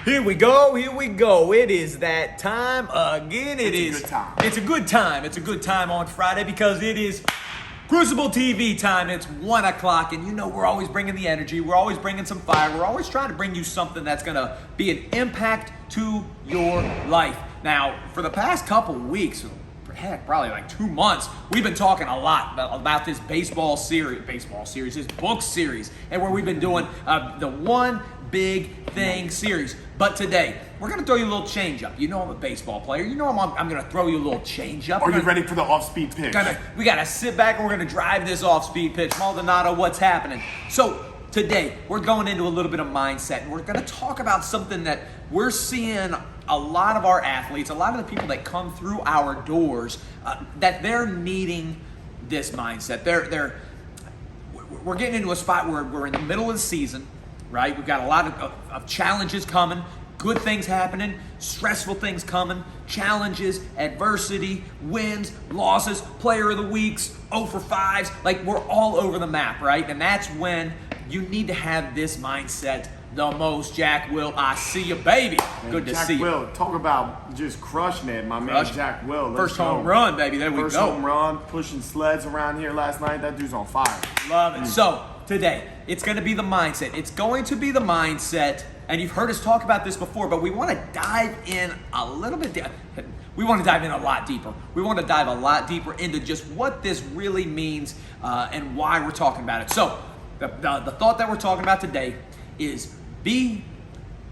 Here we go. It is that time again. It's a good time. It's a good time. It's a good time on Friday because it is Crucible TV time. It's 1 o'clock, and you know we're always bringing the energy. We're always bringing some fire. We're always trying to bring you something that's going to be an impact to your life. Now, for the past couple weeks, heck, probably like 2 months, we've been talking a lot about this this book series, and where we've been doing the One Big Thing series. But today, we're going to throw you a little changeup. You know I'm a baseball player. You know I'm going to throw you a little changeup. Are you ready for the off-speed pitch? We got to sit back and we're going to drive this off-speed pitch. Maldonado, what's happening? So today, we're going into a little bit of mindset, and we're going to talk about something that we're seeing a lot of our athletes, a lot of the people that come through our doors, that they're needing this mindset. We're getting into a spot where we're in the middle of the season, right? We've got a lot of challenges coming, good things happening, stressful things coming, challenges, adversity, wins, losses, player of the weeks, 0 for 5s. Like, we're all over the map, right? And that's when you need to have this mindset the most. Jack Will, I see you, baby. Man, good to Jack see you. Will, talk about just crushing it, my man Jack Will. First home run, baby. There we go. First home run, pushing sleds around here last night. That dude's on fire. Love it. So today, it's going to be the mindset. It's going to be the mindset, and you've heard us talk about this before, but we want to dive in a little bit. We want to dive in a lot deeper. We want to dive a lot deeper into just what this really means and why we're talking about it. So the thought that we're talking about today is be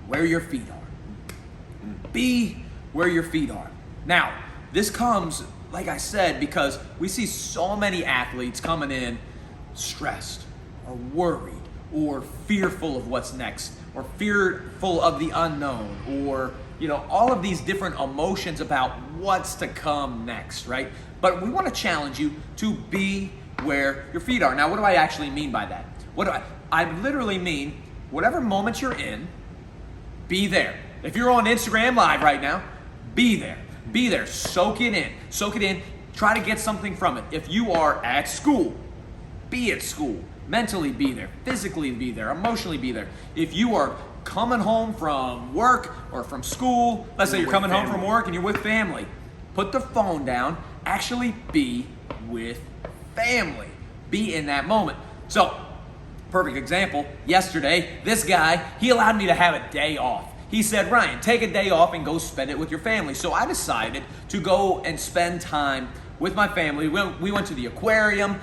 where your feet are. Be where your feet are. Now, this comes, like I said, because we see so many athletes coming in stressed or worried or fearful of what's next or fearful of the unknown or, all of these different emotions about what's to come next, right? But we want to challenge you to be where your feet are. Now, what do I actually mean by that? I literally mean whatever moment you're in, be there. If you're on Instagram Live right now, be there. Be there. Soak it in. Soak it in. Try to get something from it. If you are at school, be at school. Mentally be there. Physically be there. Emotionally be there. If you are coming home from work or from school, let's say you're coming home from work and you're with family, put the phone down. Actually be with family. Be in that moment. So, perfect example, yesterday, this guy, he allowed me to have a day off. He said, Ryan, take a day off and go spend it with your family. So I decided to go and spend time with my family. We went to the aquarium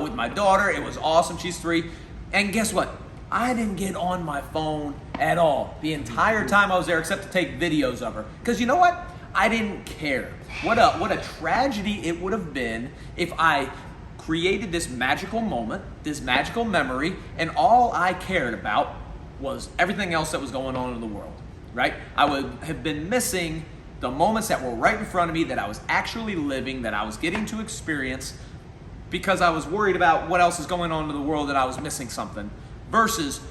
with my daughter. It was awesome. She's 3. And guess what? I didn't get on my phone at all the entire time I was there except to take videos of her. Because you know what? I didn't care. What a tragedy it would have been if I created this magical moment, this magical memory, and all I cared about was everything else that was going on in the world, right? I would have been missing the moments that were right in front of me that I was actually living, that I was getting to experience, because I was worried about what else is going on in the world and I was missing something, versus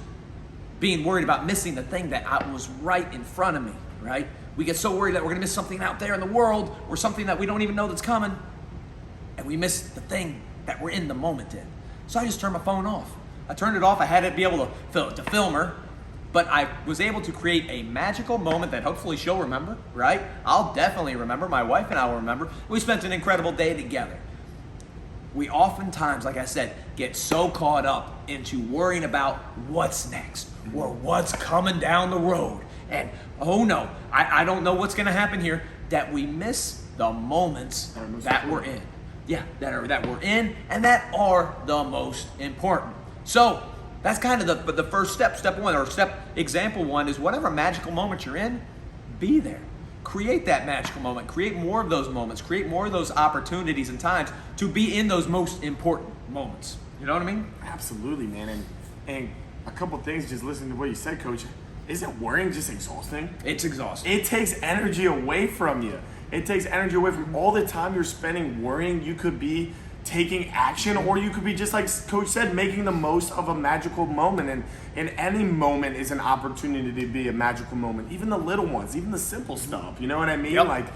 being worried about missing the thing that was right in front of me, right? We get so worried that we're going to miss something out there in the world or something that we don't even know that's coming, and we miss the thing that we're in the moment in. So I just turned my phone off. I turned it off. I had it be able to film her, but I was able to create a magical moment that hopefully she'll remember, right? I'll definitely remember. My wife and I will remember. We spent an incredible day together. We oftentimes, like I said, get so caught up into worrying about what's next or what's coming down the road. And, oh no, I don't know what's going to happen here, that we miss the moments that we're in. Yeah, that we're in and that are the most important. So that's kind of the first step 1, or example 1 is whatever magical moment you're in, be there. Create that magical moment. Create more of those moments. Create more of those opportunities and times to be in those most important moments. You know what I mean? Absolutely, man. And a couple things, just listening to what you said, Coach. Isn't worrying just exhausting? It's exhausting. It takes energy away from you. It takes energy away from all the time you're spending worrying. You could be taking action, or you could be, just like Coach said, making the most of a magical moment. And any moment is an opportunity to be a magical moment. Even the little ones, even the simple stuff. You know what I mean? Yep.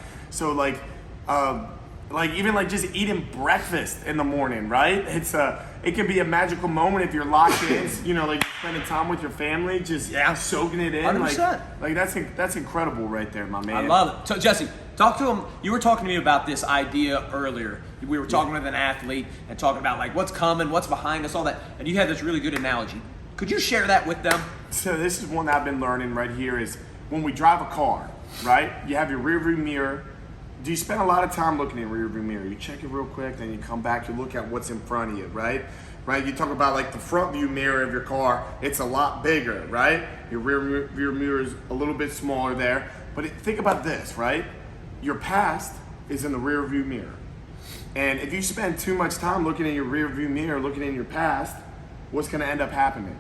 like even like just eating breakfast in the morning, right? It can be a magical moment if you're locked in, you know, like spending time with your family, just soaking it in. 100%. Like that's incredible right there, my man. I love it. So Jesse, talk to him. You were talking to me about this idea earlier. We were talking with an athlete and talking about like what's coming, what's behind us, all that. And you had this really good analogy. Could you share that with them? So this is one that I've been learning right here is when we drive a car, right? You have your rear view mirror. Do you spend a lot of time looking in your rear view mirror? You check it real quick, then you come back, you look at what's in front of you, right? Right? You talk about like the front view mirror of your car, it's a lot bigger, right? Your rear view mirror is a little bit smaller there. But think about this, right? Your past is in the rear view mirror. And if you spend too much time looking in your rear view mirror, looking in your past, what's gonna end up happening?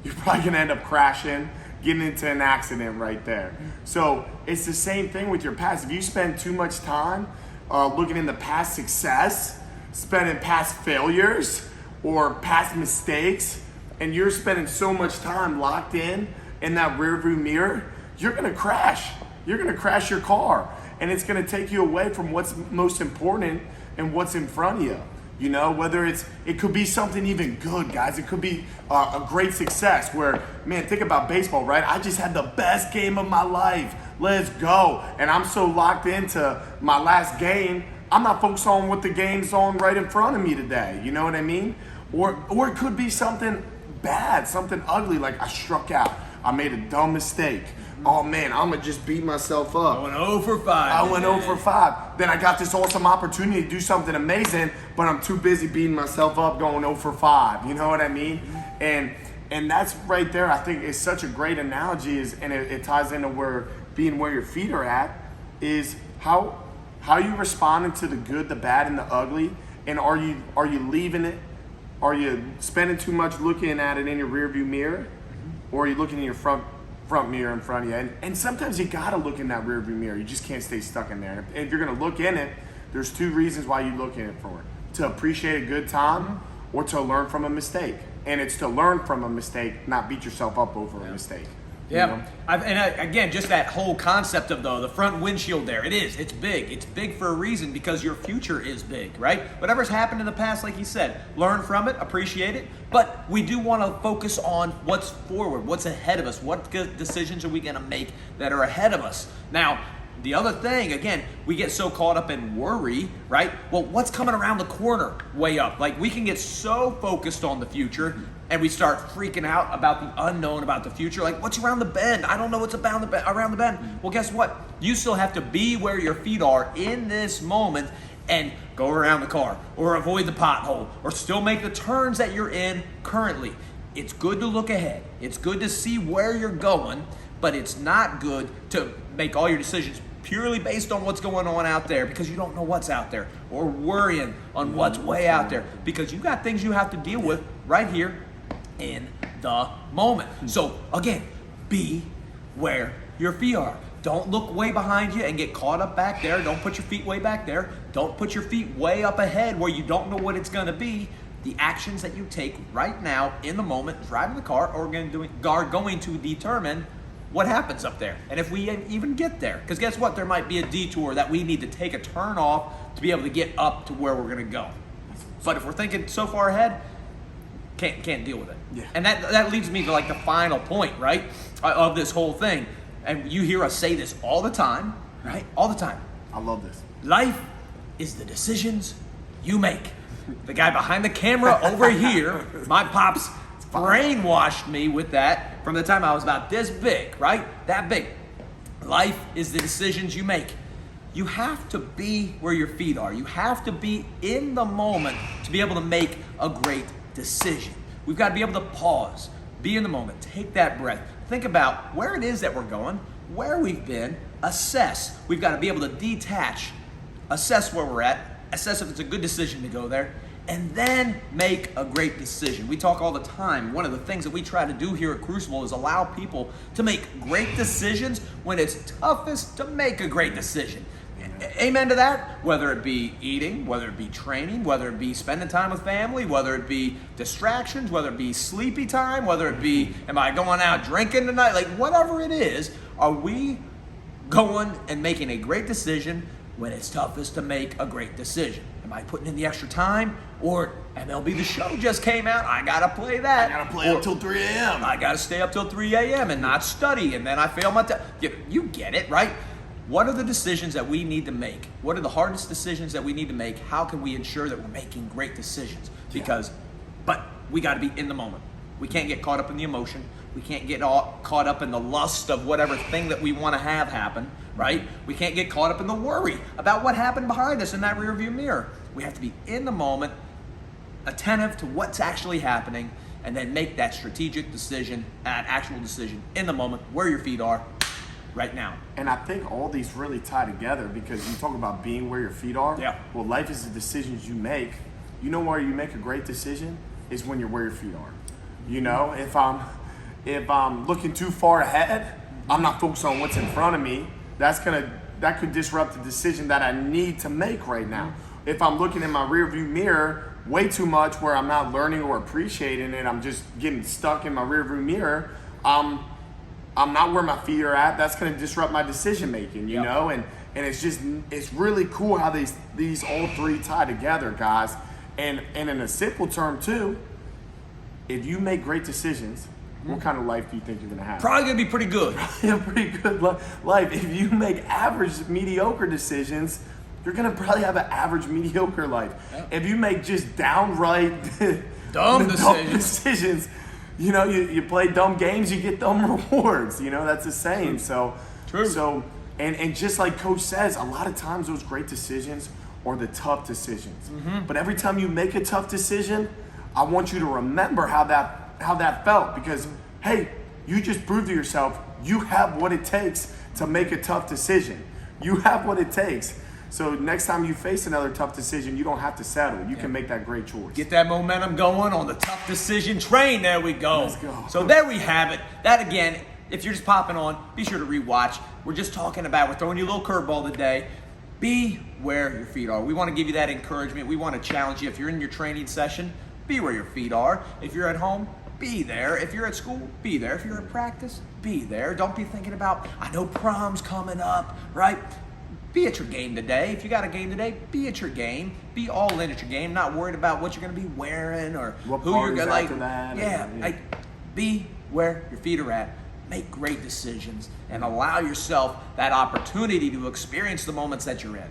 You're probably gonna end up crashing, getting into an accident right there. So it's the same thing with your past. If you spend too much time looking in the past success, spending past failures or past mistakes, and you're spending so much time locked in that rearview mirror, you're gonna crash. You're gonna crash your car, and it's gonna take you away from what's most important and what's in front of you. You know, whether it could be something even good, guys. It could be a great success where, man, think about baseball, right? I just had the best game of my life. Let's go. And I'm so locked into my last game, I'm not focused on what the game's on right in front of me today. You know what I mean? Or it could be something bad, something ugly, like I struck out. I made a dumb mistake. Oh man, I'm gonna just beat myself up. I went 0 for 5. I went 0 for 5. Then I got this awesome opportunity to do something amazing, but I'm too busy beating myself up going 0 for 5. You know what I mean? And that's right there, I think is such a great analogy, and it ties into where your feet are at, is how you responding to the good, the bad, and the ugly, and are you leaving it? Are you spending too much looking at it in your rearview mirror, or are you looking in your front mirror in front of you? And sometimes you gotta look in that rearview mirror. You just can't stay stuck in there. And if you're gonna look in it, there's 2 reasons why you look in it for: to appreciate a good time, or to learn from a mistake. And it's to learn from a mistake, not beat yourself up over a mistake. Yeah, You know? Again, just that whole concept of the front windshield there. It's big. It's big for a reason, because your future is big, right? Whatever's happened in the past, like you said, learn from it, appreciate it. But we do want to focus on what's forward, what's ahead of us. What good decisions are we going to make that are ahead of us? Now, the other thing, again, we get so caught up in worry, right? Well, what's coming around the corner way up? Like, we can get so focused on the future, and we start freaking out about the unknown, about the future. Like, what's around the bend? I don't know what's around the bend. Well, guess what? You still have to be where your feet are in this moment and go around the car, or avoid the pothole, or still make the turns that you're in currently. It's good to look ahead. It's good to see where you're going, but it's not good to make all your decisions purely based on what's going on out there, because you don't know what's out there, or worrying on what's way out there, because you got things you have to deal with right here in the moment. So again, be where your feet are. Don't look way behind you and get caught up back there. Don't put your feet way back there. Don't put your feet way up ahead where you don't know what it's gonna be. The actions that you take right now in the moment, driving the car, are going to determine what happens up there, and if we even get there. Because guess what? There might be a detour that we need to take a turn off to be able to get up to where we're gonna go. But if we're thinking so far ahead, can't deal with it. Yeah. And that leads me to like the final point, right, of this whole thing. And you hear us say this all the time, right? All the time. I love this. Life is the decisions you make. The guy behind the camera over here, my pops, brainwashed me with that from the time I was about this big, right? That big. Life is the decisions you make. You have to be where your feet are. You have to be in the moment to be able to make a great decision. We've got to be able to pause, be in the moment, take that breath, think about where it is that we're going, where we've been, assess. We've got to be able to detach, assess where we're at, assess if it's a good decision to go there, and then make a great decision. We talk all the time. One of the things that we try to do here at Crucible is allow people to make great decisions when it's toughest to make a great decision. Amen to that. Whether it be eating, whether it be training, whether it be spending time with family, whether it be distractions, whether it be sleepy time, whether it be, am I going out drinking tonight? Like, whatever it is, are we going and making a great decision when it's toughest to make a great decision. Am I putting in the extra time? Or MLB The Show just came out, I gotta play that. I gotta play up till 3 a.m. I gotta stay up till 3 a.m. and not study, and then I fail my test. You get it, right? What are the decisions that we need to make? What are the hardest decisions that we need to make? How can we ensure that we're making great decisions? But we gotta be in the moment. We can't get caught up in the emotion. We can't get all caught up in the lust of whatever thing that we want to have happen, right? We can't get caught up in the worry about what happened behind us in that rearview mirror. We have to be in the moment, attentive to what's actually happening, and then make that strategic decision, that actual decision in the moment where your feet are right now. And I think all these really tie together because you talk about being where your feet are. Yeah. Well, life is the decisions you make. You know where you make a great decision is when you're where your feet are. You know, if I'm looking too far ahead, I'm not focused on what's in front of me. That could disrupt the decision that I need to make right now. If I'm looking in my rearview mirror way too much where I'm not learning or appreciating it, I'm just getting stuck in my rearview mirror, I'm not where my feet are at. That's going to disrupt my decision making, you know? And it's really cool how these all three tie together, guys. And in a simple term too, if you make great decisions, what kind of life do you think you're going to have? Probably going to be pretty good. A pretty good life. If you make average, mediocre decisions, you're going to probably have an average, mediocre life. Yeah. If you make just downright dumb decisions, you know, you play dumb games, you get dumb rewards. You know, that's the saying. True. So, and just like Coach says, a lot of times those great decisions are the tough decisions. Mm-hmm. But every time you make a tough decision, I want you to remember how that felt because, hey, you just proved to yourself you have what it takes to make a tough decision. You have what it takes. So next time you face another tough decision, you don't have to settle. You can make that great choice. Get that momentum going on the tough decision train. There we go. Let's go. So there we have it. That again, if you're just popping on, be sure to rewatch. We're just talking about, we're throwing you a little curveball today. Be where your feet are. We want to give you that encouragement. We want to challenge you. If you're in your training session, be where your feet are. If you're at home, be there. If you're at school, be there. If you're at practice, be there. Don't be thinking about, I know prom's coming up, right? Be at your game today. If you got a game today, be at your game. Be all in at your game. Not worried about what you're going to be wearing or what who you're going to like. That like be where your feet are at. Make great decisions and allow yourself that opportunity to experience the moments that you're in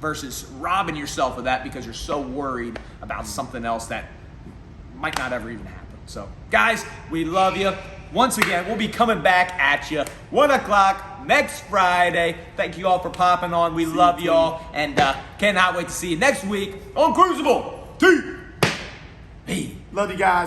versus robbing yourself of that because you're so worried about something else that might not ever even happen. So, guys, we love you. Once again, we'll be coming back at you 1 o'clock next Friday. Thank you all for popping on. We love you all and cannot wait to see you next week on Crucible TV. Love you guys.